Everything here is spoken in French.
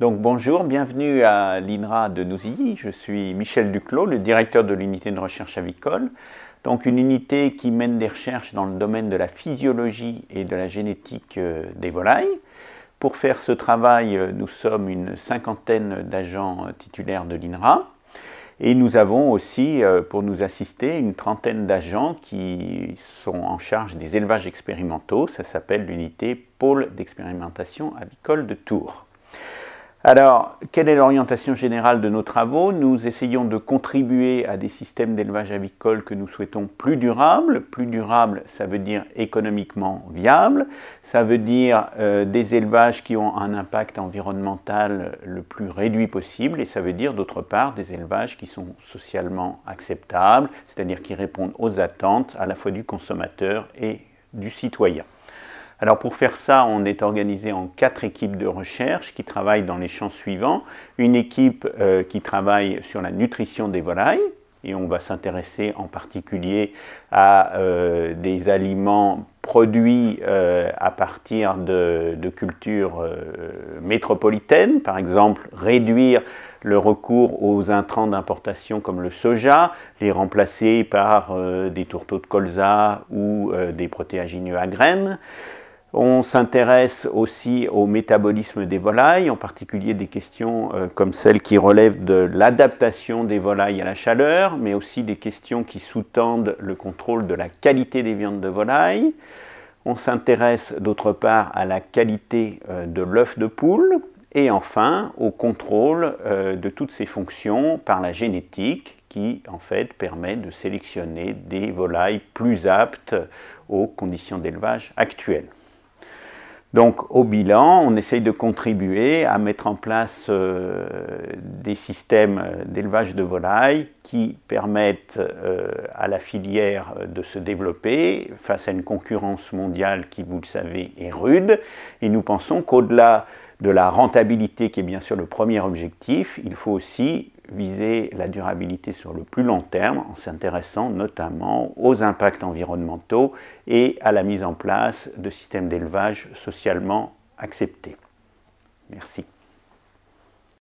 Donc bonjour, bienvenue à l'INRA de Nouzilly. Je suis Michel Duclos, le directeur de l'unité de recherche avicole. Donc une unité qui mène des recherches dans le domaine de la physiologie et de la génétique des volailles. Pour faire ce travail, nous sommes une cinquantaine d'agents titulaires de l'INRA. Et nous avons aussi, pour nous assister, une trentaine d'agents qui sont en charge des élevages expérimentaux. Ça s'appelle l'unité Pôle d'expérimentation avicole de Tours. Alors, quelle est l'orientation générale de nos travaux? Nous essayons de contribuer à des systèmes d'élevage avicole que nous souhaitons plus durables. Plus durables, ça veut dire économiquement viables. Ça veut dire des élevages qui ont un impact environnemental le plus réduit possible. Et ça veut dire, d'autre part, des élevages qui sont socialement acceptables, c'est-à-dire qui répondent aux attentes à la fois du consommateur et du citoyen. Alors pour faire ça, on est organisé en 4 équipes de recherche qui travaillent dans les champs suivants. Une équipe qui travaille sur la nutrition des volailles, et on va s'intéresser en particulier à des aliments produits à partir de cultures métropolitaines, par exemple réduire le recours aux intrants d'importation comme le soja, les remplacer par des tourteaux de colza ou des protéagineux à graines. On s'intéresse aussi au métabolisme des volailles, en particulier des questions comme celles qui relèvent de l'adaptation des volailles à la chaleur, mais aussi des questions qui sous-tendent le contrôle de la qualité des viandes de volaille. On s'intéresse d'autre part à la qualité de l'œuf de poule et enfin au contrôle de toutes ces fonctions par la génétique qui en fait permet de sélectionner des volailles plus aptes aux conditions d'élevage actuelles. Donc au bilan, on essaye de contribuer à mettre en place des systèmes d'élevage de volailles qui permettent à la filière de se développer face à une concurrence mondiale qui, vous le savez, est rude. Et nous pensons qu'au-delà de la rentabilité, qui est bien sûr le premier objectif, il faut aussi viser la durabilité sur le plus long terme en s'intéressant notamment aux impacts environnementaux et à la mise en place de systèmes d'élevage socialement acceptés. Merci.